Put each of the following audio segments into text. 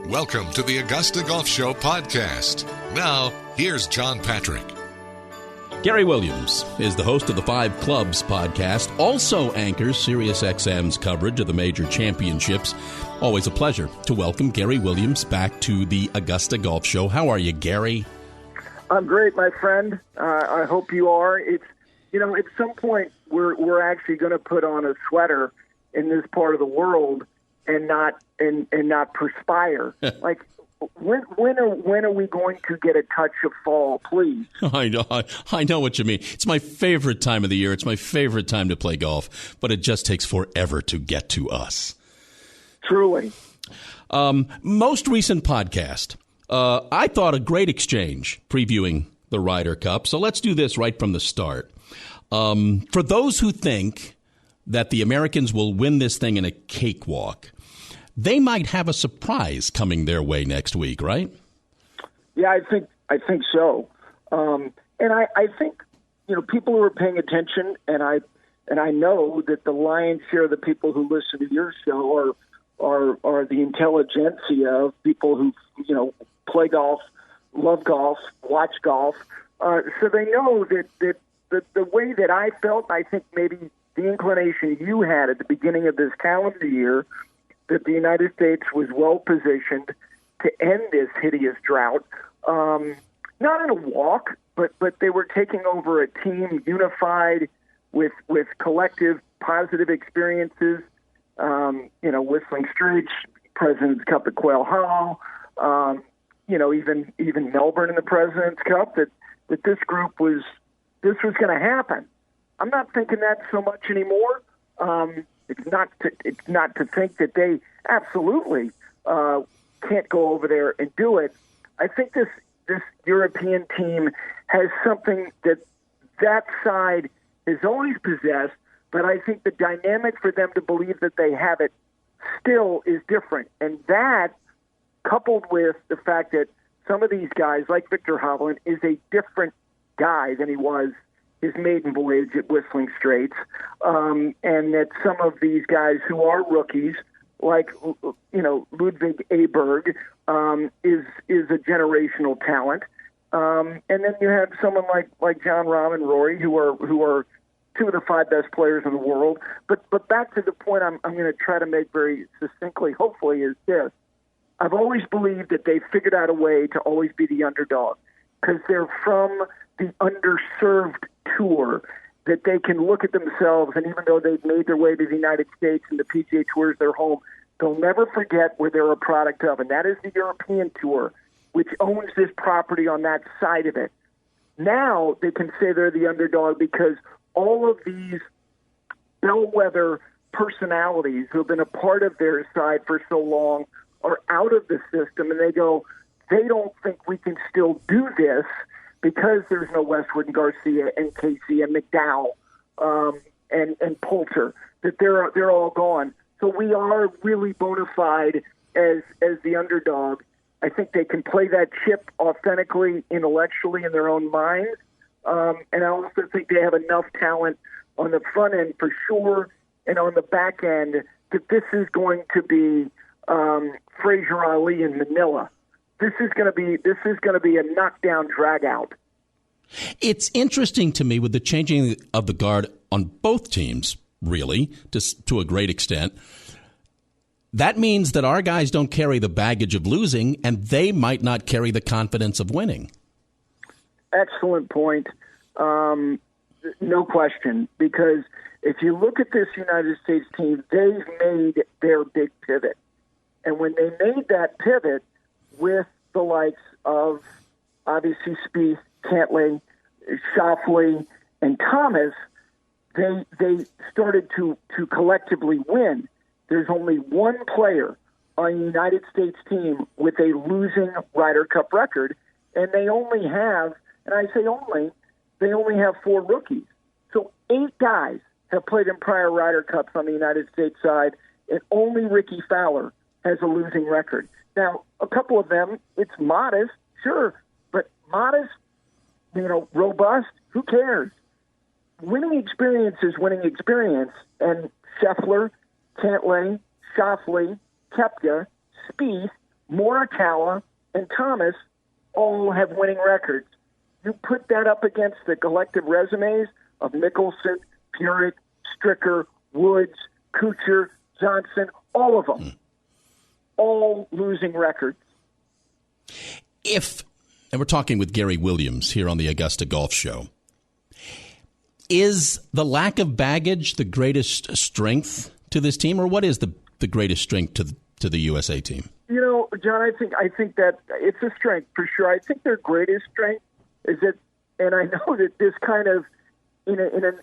Welcome to the Augusta Golf Show podcast. Now, here's John Patrick. Gary Williams is the host of the Five Clubs podcast, also anchors SiriusXM's coverage of the major championships. Always a pleasure to welcome Gary Williams back to the Augusta Golf Show. How are you, Gary? I'm great, my friend. I hope you are. It's, at some point we're actually going to put on a sweater in this part of the world and not perspire. Like, when are we going to get a touch of fall, please? I know what you mean. It's my favorite time of the year. It's my favorite time to play golf, but it just takes forever to get to us. Truly. Most recent podcast, I thought a great exchange previewing the Ryder Cup. So let's do this right from the start. For those who think that the Americans will win this thing in a cakewalk, they might have a surprise coming their way next week, right? Yeah, I think so. And I think, people who are paying attention, and I know that the lion's share of the people who listen to your show are the intelligentsia of people who, play golf, love golf, watch golf. So they know that the way that I felt, I think maybe the inclination you had at the beginning of this calendar year, that the United States was well positioned to end this hideous drought, not in a walk, but they were taking over a team unified with collective positive experiences. Whistling Straits, President's Cup at Quail Hollow, even Melbourne in the President's Cup. That this group was going to happen. I'm not thinking that so much anymore. It's not to think that they absolutely can't go over there and do it. I think this European team has something that side has always possessed, but I think the dynamic for them to believe that they have it still is different. And that, coupled with the fact that some of these guys, like Victor Hovland, is a different guy than he was his maiden voyage at Whistling Straits, and that some of these guys who are rookies, like Ludwig Aberg, is a generational talent, and then you have someone like John Rahm and Rory, who are two of the five best players in the world. But back to the point I'm going to try to make very succinctly, hopefully, is this: I've always believed that they figured out a way to always be the underdog because they're from the underserved tour, that they can look at themselves, and even though they've made their way to the United States and the PGA Tour is their home, they'll never forget where they're a product of, and that is the European Tour, which owns this property on that side of it. Now they can say they're the underdog because all of these bellwether personalities who have been a part of their side for so long are out of the system, and they don't think we can still do this because there's no Westwood and Garcia and Casey and McDowell and Poulter, that they're all gone. So we are really bona fide as the underdog. I think they can play that chip authentically, intellectually in their own minds. And I also think they have enough talent on the front end for sure, and on the back end that this is going to be Fraser Ali in Manila. This is going to be a knockdown drag out. It's interesting to me with the changing of the guard on both teams, really, to a great extent. That means that our guys don't carry the baggage of losing, and they might not carry the confidence of winning. Excellent point. No question, because if you look at this United States team, they've made their big pivot. And when they made that pivot with the likes of, obviously, Spieth, Cantlay, Schauffele, and Thomas, they started to collectively win. There's only one player on the United States team with a losing Ryder Cup record, and they only have, and I say only, they only have 4 rookies. So 8 guys have played in prior Ryder Cups on the United States side, and only Ricky Fowler has a losing record. Now, a couple of them, it's modest, sure, but modest, robust, who cares? Winning experience is winning experience, and Scheffler, Cantlay, Schauffele, Koepka, Spieth, Morikawa and Thomas all have winning records. You put that up against the collective resumes of Mickelson, Purett, Stricker, Woods, Kuchar, Johnson, all of them, all losing records. And we're talking with Gary Williams here on the Augusta Golf Show, is the lack of baggage the greatest strength to this team, or what is the greatest strength to the USA team? You know, John, I think that it's a strength for sure. I think their greatest strength is that, and I know that this kind of, in an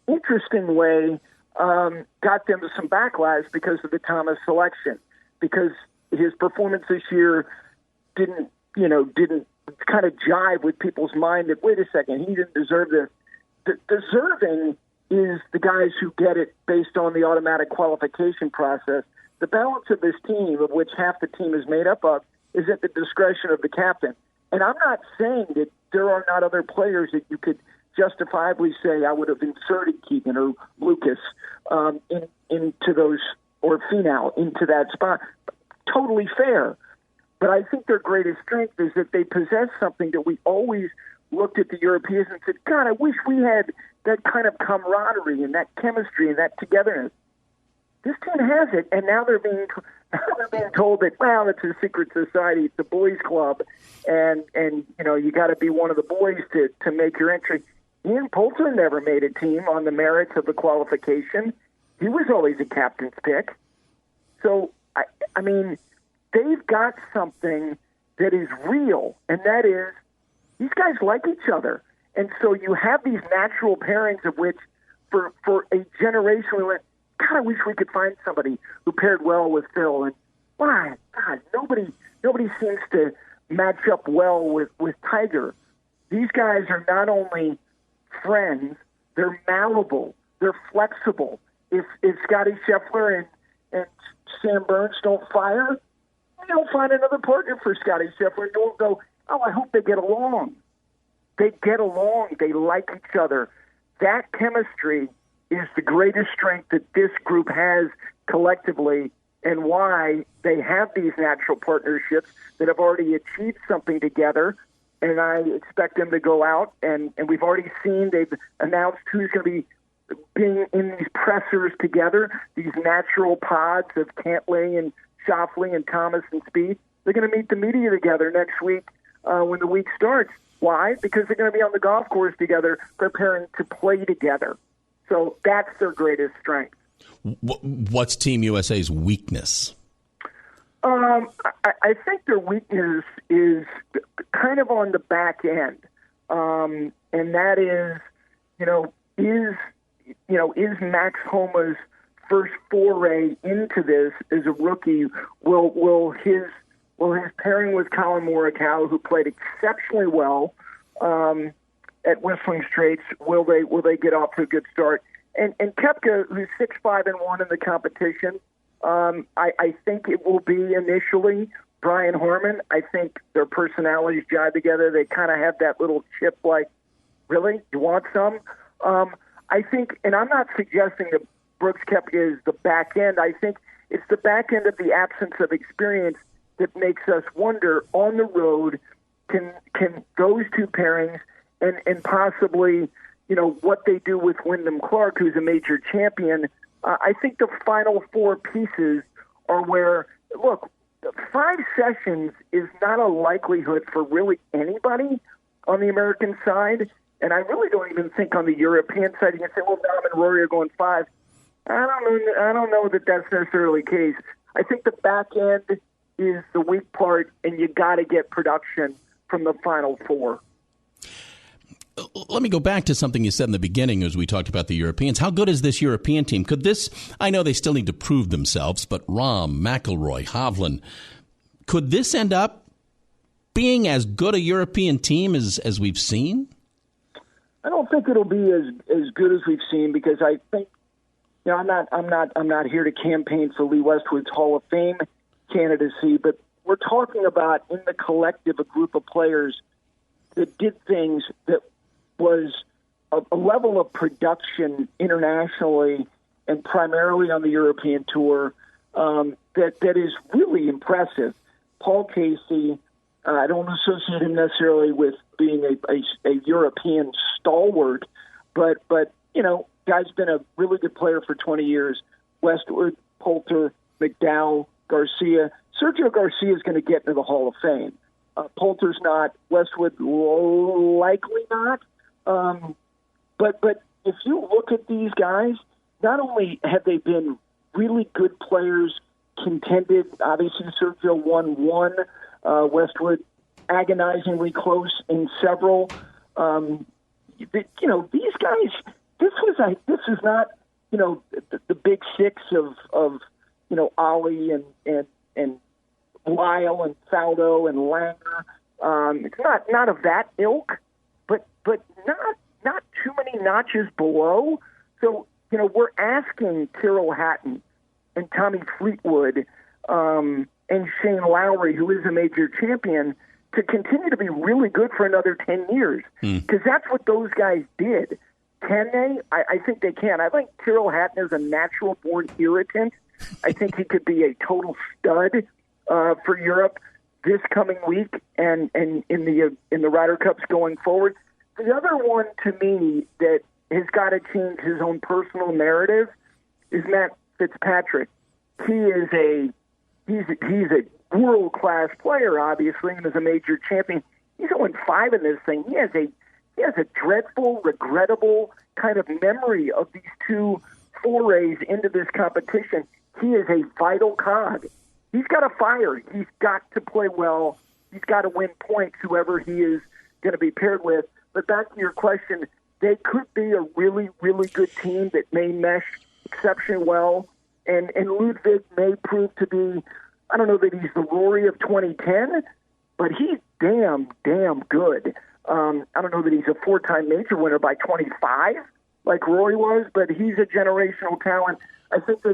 interesting way, got them some backlash because of the Thomas selection, because his performance this year didn't kind of jive with people's mind that, wait a second, he didn't deserve this. Deserving is the guys who get it based on the automatic qualification process. The balance of this team, of which half the team is made up of, is at the discretion of the captain. And I'm not saying that there are not other players that you could justifiably say I would have inserted Keegan or Lucas into those, or Finau into that spot. Totally fair. But I think their greatest strength is that they possess something that we always looked at the Europeans and said, God, I wish we had that kind of camaraderie and that chemistry and that togetherness. This team has it, and now they're being told that, well, it's a secret society, it's a boys' club, and you got to be one of the boys to make your entry. Ian Poulter never made a team on the merits of the qualification. He was always a captain's pick. So, I mean, they've got something that is real, and that is these guys like each other. And so you have these natural pairings of which for a generation we went, God, I wish we could find somebody who paired well with Phil. And why? God, nobody seems to match up well with Tiger. These guys are not only friends, they're malleable, they're flexible. If Scotty Scheffler and Sam Burns don't fire, you'll find another partner for Scotty Scheffler. And you'll go, oh, I hope they get along. They get along. They like each other. That chemistry is the greatest strength that this group has collectively, and why they have these natural partnerships that have already achieved something together. And I expect them to go out, and we've already seen they've announced who's going to be being in these pressers together, these natural pods of Cantlay and Schauffele and Thomas and Spieth. They're going to meet the media together next week when the week starts. Why? Because they're going to be on the golf course together, preparing to play together. So that's their greatest strength. What's Team USA's weakness? I think their weakness is kind of on the back end, and that is Max Homa's first foray into this as a rookie? Will his pairing with Colin Morikawa, who played exceptionally well at Whistling Straits, will they get off to a good start? And Koepka, who's 6-5-1 in the competition, I think it will be initially Brian Harman. I think their personalities jive together. They kind of have that little chip like, really? You want some? I think, and I'm not suggesting that Brooks Koepka is the back end. I think it's the back end of the absence of experience that makes us wonder on the road, can those two pairings and possibly, what they do with Wyndham Clark, who's a major champion. I think the final four pieces are where, look, 5 sessions is not a likelihood for really anybody on the American side. And I really don't even think on the European side, you can say, well, Dom and Rory are going 5. I don't know that that's necessarily the case. I think the back end is the weak part, and you got to get production from the final 4. Let me go back to something you said in the beginning as we talked about the Europeans. How good is this European team? Could this, I know they still need to prove themselves, but Rahm, McIlroy, Hovland, could this end up being as good a European team as we've seen? I don't think it'll be as good as we've seen, because I think, I'm not here to campaign for Lee Westwood's Hall of Fame candidacy, but we're talking about in the collective a group of players that did things that was a level of production internationally and primarily on the European tour that is really impressive. Paul Casey, I don't associate him necessarily with being a European stalwart, but guy's been a really good player for 20 years. Westwood, Poulter, McDowell, Garcia. Sergio Garcia is going to get into the Hall of Fame. Poulter's not. Westwood likely not. But if you look at these guys, not only have they been really good players, contended. Obviously, Sergio won one. Westwood agonizingly close in several. These guys. This is not the big six of Ali and Lyle and Faldo and Langer. It's not of that ilk, but not too many notches below. So we're asking Tyrrell Hatton and Tommy Fleetwood and Shane Lowry, who is a major champion, to continue to be really good for another 10 years. Because that's what those guys did. Can they? I think they can. I think Tyrrell Hatton is a natural-born irritant. I think he could be a total stud for Europe this coming week and in the Ryder Cups going forward. The other one to me that has got to change his own personal narrative is Matt Fitzpatrick. He's a world-class player, obviously, and is a major champion. He's 0-5 in this thing. He has a dreadful, regrettable kind of memory of these two forays into this competition. He is a vital cog. He's got to fire. He's got to play well. He's got to win points, whoever he is going to be paired with. But back to your question, they could be a really, really good team that may mesh exceptionally well. And Ludwig may prove to be, I don't know that he's the Rory of 2010, but he's damn good. I don't know that he's a four-time major winner by 25 like Rory was, but he's a generational talent. I think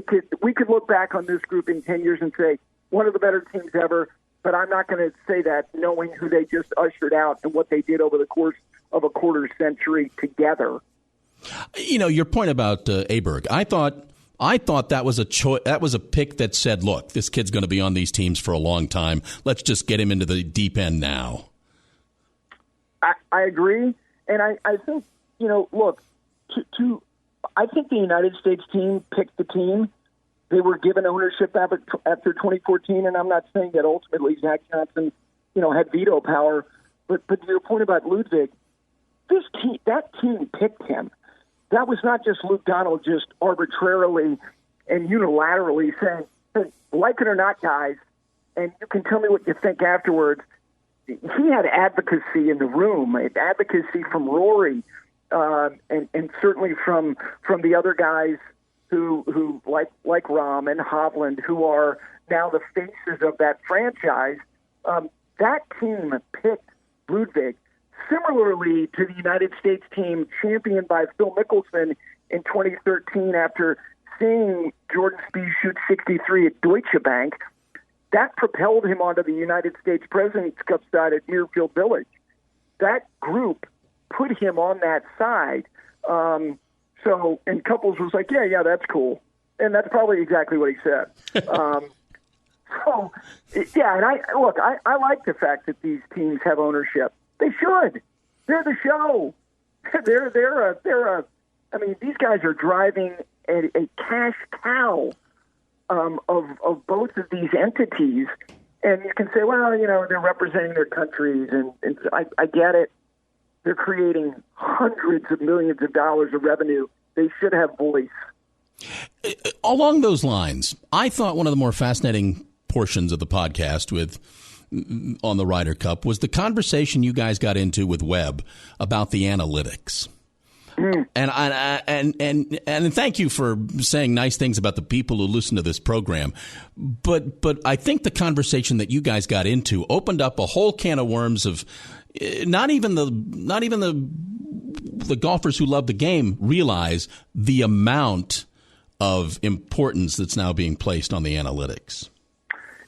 we could look back on this group in 10 years and say, one of the better teams ever, but I'm not going to say that knowing who they just ushered out and what they did over the course of a quarter century together. Your point about Aberg, I thought that was that was a pick that said, look, this kid's going to be on these teams for a long time. Let's just get him into the deep end now. I agree. And I think, look, I think the United States team picked the team. They were given ownership after 2014, and I'm not saying that ultimately Zach Johnson, had veto power. But to your point about Ludwig, that team picked him. That was not just Luke Donald just arbitrarily and unilaterally saying, hey, like it or not, guys, and you can tell me what you think afterwards. He had advocacy in the room, advocacy from Rory, and certainly from the other guys who like Rahm and Hovland, who are now the faces of that franchise. That team picked Ludwig. Similarly to the United States team championed by Phil Mickelson in 2013 after seeing Jordan Spieth shoot 63 at Deutsche Bank, that propelled him onto the United States President's Cup side at Muirfield Village. That group put him on that side. And Couples was like, yeah, that's cool. And that's probably exactly what he said. And I like the fact that these teams have ownership. They should. They're the show. These guys are driving a cash cow of both of these entities. And you can say, well, they're representing their countries, and I get it. They're creating hundreds of millions of dollars of revenue. They should have voice. Along those lines, I thought one of the more fascinating portions of the podcast on the Ryder Cup was the conversation you guys got into with Webb about the analytics. And thank you for saying nice things about the people who listen to this program. But I think the conversation that you guys got into opened up a whole can of worms of not even the golfers who love the game realize the amount of importance that's now being placed on the analytics.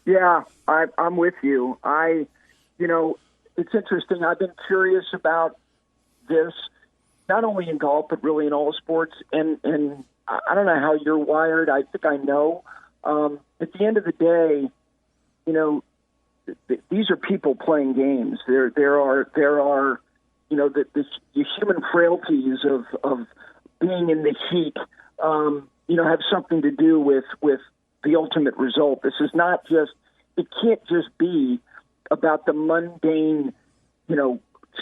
Yeah, I'm with you. It's interesting. I've been curious about this, not only in golf, but really in all sports. And I don't know how you're wired. I think I know. At the end of the day, these are people playing games. There are the human frailties of being in the heat. Have something to do with the ultimate result. This is not just. It can't just be about the mundane,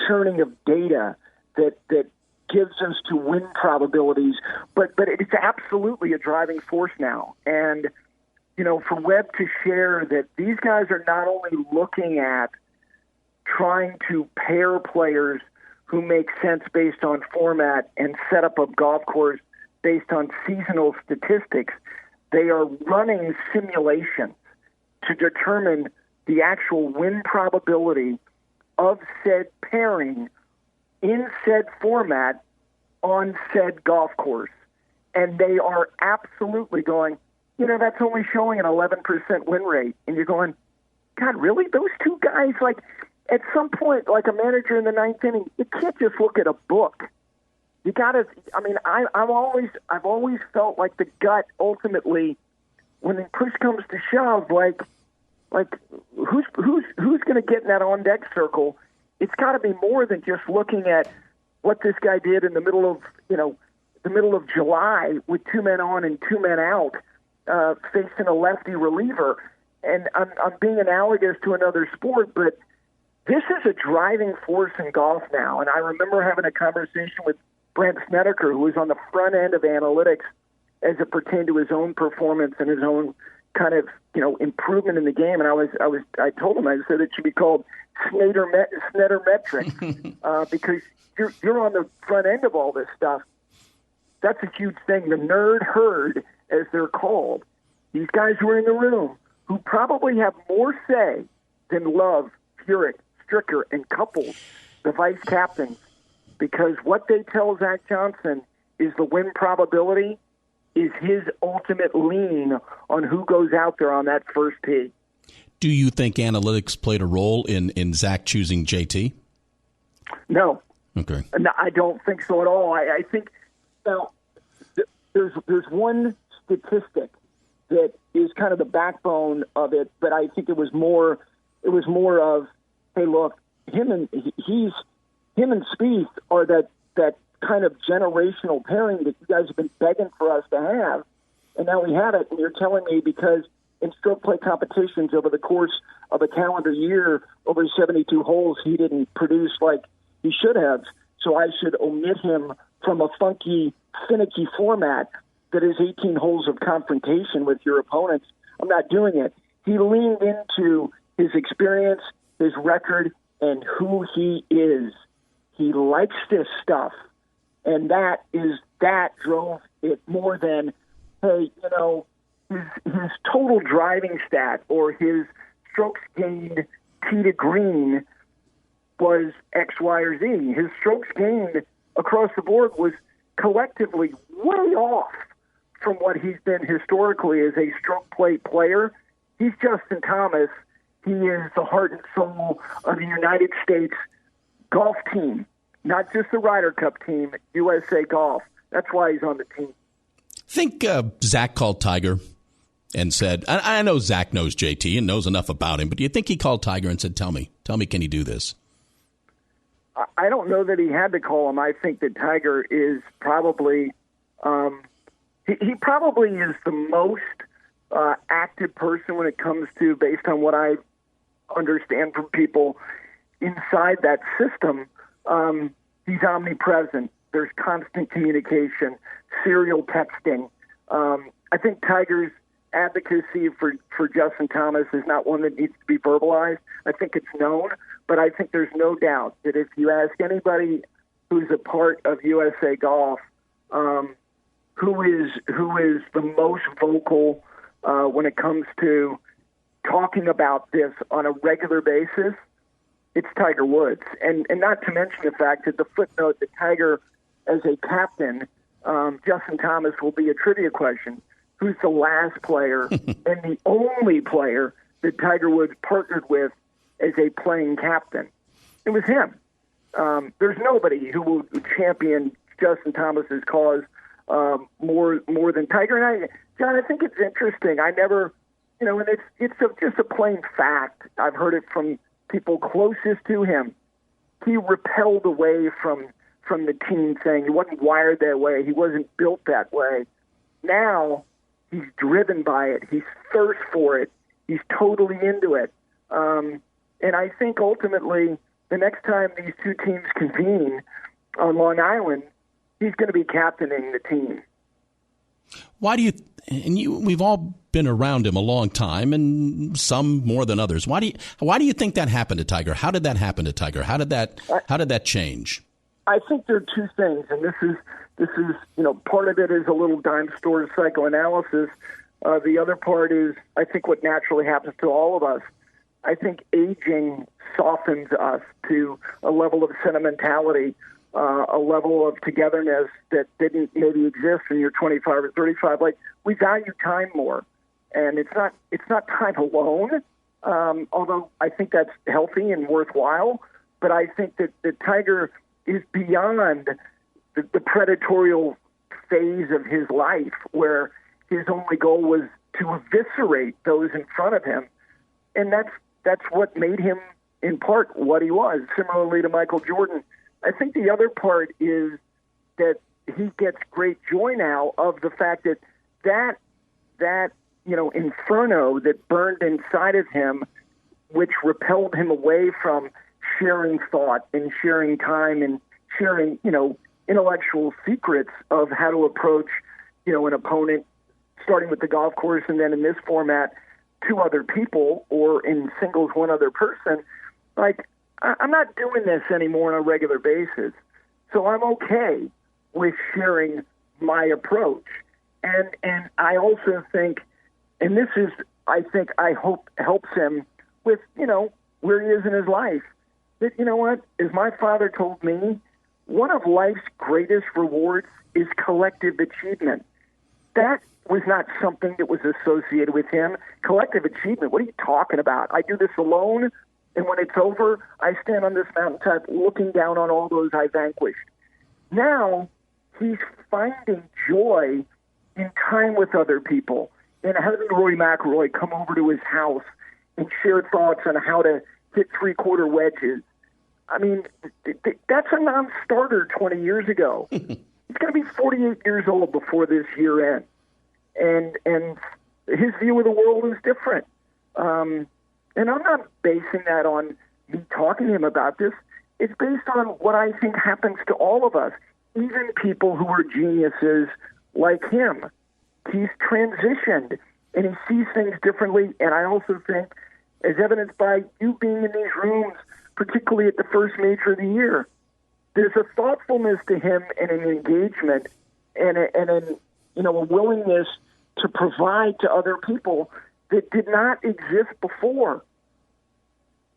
churning of data that gives us to win probabilities, but it's absolutely a driving force now. And, for Webb to share that these guys are not only looking at trying to pair players who make sense based on format and set up a golf course based on seasonal statistics, they are running simulations to determine the actual win probability of said pairing in said format on said golf course. And they are absolutely going, that's only showing an 11% win rate. And you're going, God, really? Those two guys, like, at some point, like a manager in the ninth inning, you can't just look at a book. You got to, I've always felt like the gut ultimately, when the push comes to shove, like who's going to get in that on deck circle? It's got to be more than just looking at what this guy did in the middle of July with 2 men on and 2 men out, facing a lefty reliever. And I'm being analogous to another sport, but this is a driving force in golf now. And I remember having a conversation with Brent Snedeker, who was on the front end of analytics as it pertained to his own performance and his own kind of, improvement in the game. And I told him, I said it should be called Snedermetrics, because you're on the front end of all this stuff. That's a huge thing. The nerd herd, as they're called, these guys who are in the room, who probably have more say than Love, Furyk, Stricker, and Couples, the vice captains, because what they tell Zach Johnson is the win probability is his ultimate lean on who goes out there on that first tee. Do you think analytics played a role in Zach choosing JT? No. Okay. No, I don't think so at all. I think now there's one statistic that is kind of the backbone of it, but I think it was more of, hey, look, him and Spieth are that kind of generational pairing that you guys have been begging for us to have, and now we have it. And you're telling me because in stroke play competitions over the course of a calendar year, over 72 holes, he didn't produce like he should have, so I should omit him from a funky, finicky format that is 18 holes of confrontation with your opponents. I'm not doing it. He leaned into his experience, his record, and who he is. He likes this stuff, and that drove it more than, hey, his total driving stat or his strokes gained tee to green was X, Y, or Z. His strokes gained across the board was collectively way off from what he's been historically as a stroke play player. He's Justin Thomas. He is the heart and soul of the United States golf team, not just the Ryder Cup team, USA Golf. That's why he's on the team. Think Zach called Tiger and said, I know Zach knows JT and knows enough about him, but do you think he called Tiger and said, tell me, can he do this? I don't know that he had to call him. I think that Tiger is probably he probably is the most active person when it comes to, based on what I understand from people inside that system. He's omnipresent. There's constant communication, serial texting. I think Tiger's advocacy for Justin Thomas is not one that needs to be verbalized. I think it's known, but I think there's no doubt that if you ask anybody who's a part of USA Golf, who is the most vocal when it comes to talking about this on a regular basis, it's Tiger Woods. And not to mention the fact that the footnote that Tiger, as a captain, Justin Thomas will be a trivia question. Who's the last player and the only player that Tiger Woods partnered with as a playing captain? It was him. There's nobody who will champion Justin Thomas's cause more than Tiger. And John, I think it's interesting. I never and just a plain fact. I've heard it from people closest to him. He repelled away from the team, saying he wasn't wired that way. He wasn't built that way. Now he's driven by it. He's thirst for it. He's totally into it. And I think ultimately the next time these two teams convene on Long Island, he's going to be captaining the team. Why do we've all been around him a long time, and some more than others. Why do you think that happened to Tiger? How did that happen to Tiger? How did that change? I think there are two things, and this is part of it is a little dime store psychoanalysis. The other part is, I think, what naturally happens to all of us. I think aging softens us to a level of sentimentality, a level of togetherness that didn't maybe exist when you're 25 or 35. Like, we value time more, and it's not time alone. Although I think that's healthy and worthwhile, but I think that Tiger is beyond the predatorial phase of his life, where his only goal was to eviscerate those in front of him, and that's what made him, in part, what he was. Similarly to Michael Jordan, I think the other part is that he gets great joy now of the fact that inferno that burned inside of him, which repelled him away from sharing thought and sharing time and sharing, intellectual secrets of how to approach, an opponent, starting with the golf course and then in this format, two other people, or in singles, one other person. Like, I'm not doing this anymore on a regular basis, so I'm okay with sharing my approach. And I also think, and this is, I hope helps him with, where he is in his life, that, as my father told me, one of life's greatest rewards is collective achievement. That was not something that was associated with him. Collective achievement, what are you talking about? I do this alone, and when it's over, I stand on this mountaintop looking down on all those I vanquished. Now, he's finding joy in time with other people, and having Rory McIlroy come over to his house and share thoughts on how to hit three-quarter wedges. I mean, that's a non-starter 20 years ago. He's going to be 48 years old before this year ends. And his view of the world is different. And I'm not basing that on me talking to him about this. It's based on what I think happens to all of us, even people who are geniuses like him. He's transitioned, and he sees things differently. And I also think, as evidenced by you being in these rooms, particularly at the first major of the year, there's a thoughtfulness to him and an engagement and a willingness to provide to other people that did not exist before.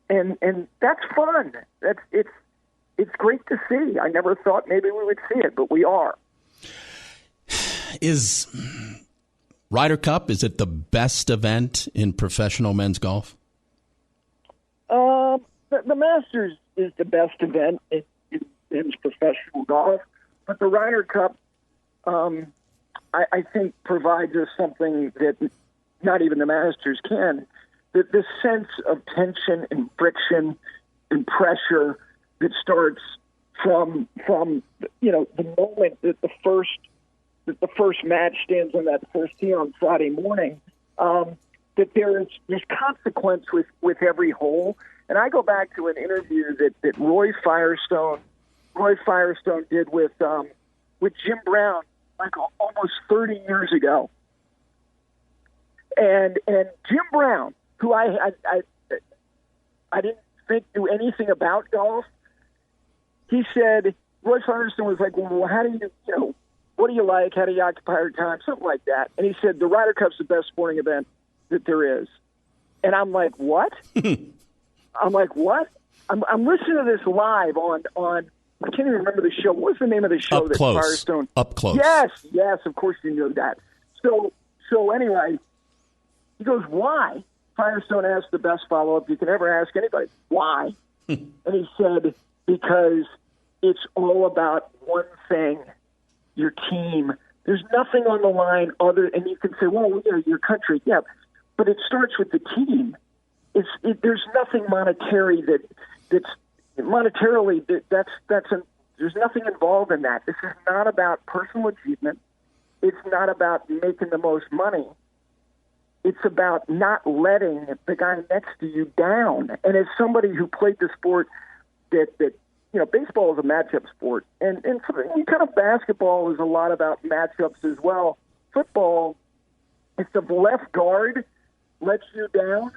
And that's fun. It's great to see. I never thought maybe we would see it, but we are. Is Ryder Cup, is it the best event in professional men's golf? The Masters is the best event in men's professional golf, but the Ryder Cup, I think, provides us something that not even the Masters can. The sense of tension and friction and pressure that starts from the moment that the first match stands on that first tee on Friday morning, that there's consequence with every hole. And I go back to an interview that Roy Firestone did with Jim Brown like almost 30 years ago. And Jim Brown, who I didn't think knew anything about golf, he said, Roy Firestone was like, well, how do you what do you like? How do you occupy your time? Something like that. And he said, the Ryder Cup's the best sporting event that there is. And I'm like, what? I'm like, what? I'm listening to this live on I can't even remember the show. What was the name of the show? Up Close. Firestone? Up Close. Yes, of course you knew that. So anyway, he goes, why? Firestone asked the best follow-up you can ever ask anybody. Why? And he said, because it's all about one thing, your team. There's nothing on the line other, and you can say, well, your country, yeah. but it starts with the team. There's nothing monetary there's nothing involved in that. This is not about personal achievement. It's not about making the most money. It's about not letting the guy next to you down. And as somebody who played the sport that baseball is a matchup sport, and kind of basketball is a lot about matchups as well. Football, if the left guard lets you down,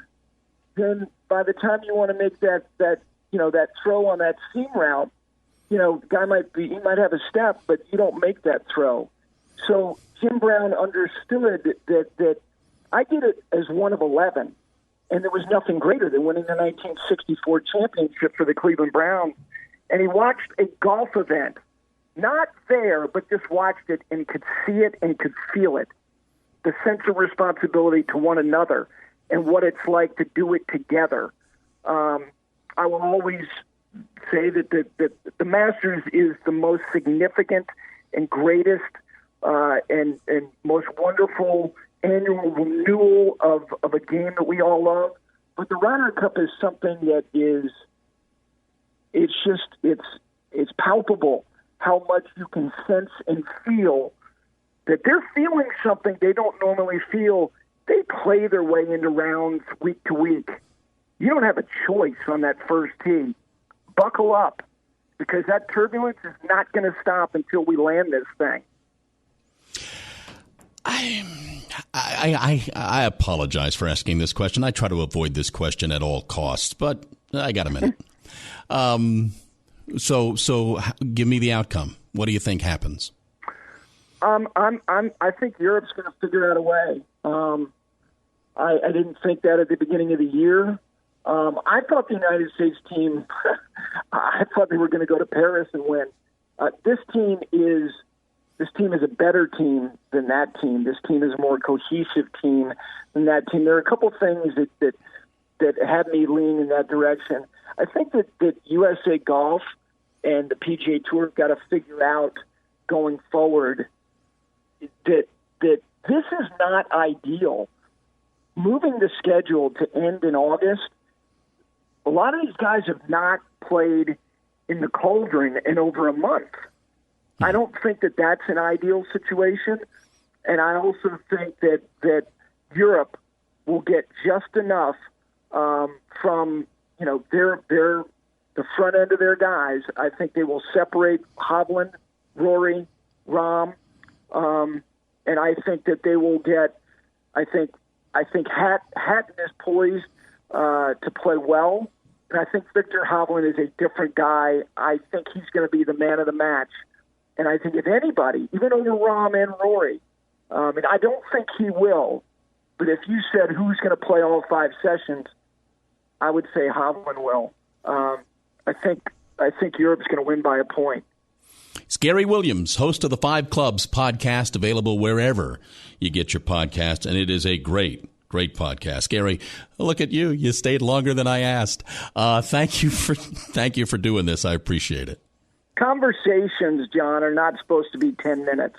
then by the time you want to make that throw on that seam route, the guy might have a step, but you don't make that throw. So Jim Brown understood that I did it as one of 11, and there was nothing greater than winning the 1964 championship for the Cleveland Browns. And he watched a golf event, not there, but just watched it and could see it and could feel it, the sense of responsibility to one another and what it's like to do it together. I will always say that the Masters is the most significant and greatest and most wonderful annual renewal of a game that we all love. But the Ryder Cup is something that is, it's palpable how much you can sense and feel that they're feeling something they don't normally feel. They play their way into rounds week to week. You don't have a choice on that first tee. Buckle up, because that turbulence is not going to stop until we land this thing. I apologize for asking this question. I try to avoid this question at all costs, but I got a minute. So give me the outcome. What do you think happens? I think Europe's going to figure out a way. I didn't think that at the beginning of the year. I thought the United States team, I thought they were going to go to Paris and win. This team is a better team than that team. This team is a more cohesive team than that team. There are a couple things that had me lean in that direction. I think that USA Golf and the PGA Tour have got to figure out going forward that this is not ideal. Moving the schedule to end in August, a lot of these guys have not played in the cauldron in over a month. I don't think that that's an ideal situation, and I also think that Europe will get just enough from the front end of their guys. I think they will separate Hovland, Rory, Rahm, and I think that they will get. I think Hatton is poised to play well, and I think Victor Hovland is a different guy. I think he's going to be the man of the match. And I think if anybody, even over Rahm and Rory, and I don't think he will, but if you said who's going to play all 5 sessions, I would say Hovland will. I think Europe's going to win by a point. It's Gary Williams, host of the 5 Clubs podcast, available wherever you get your podcast, and it is a great podcast. Gary, look at you. You stayed longer than I asked. Thank you for doing this. I appreciate it. Conversations, John, are not supposed to be 10 minutes.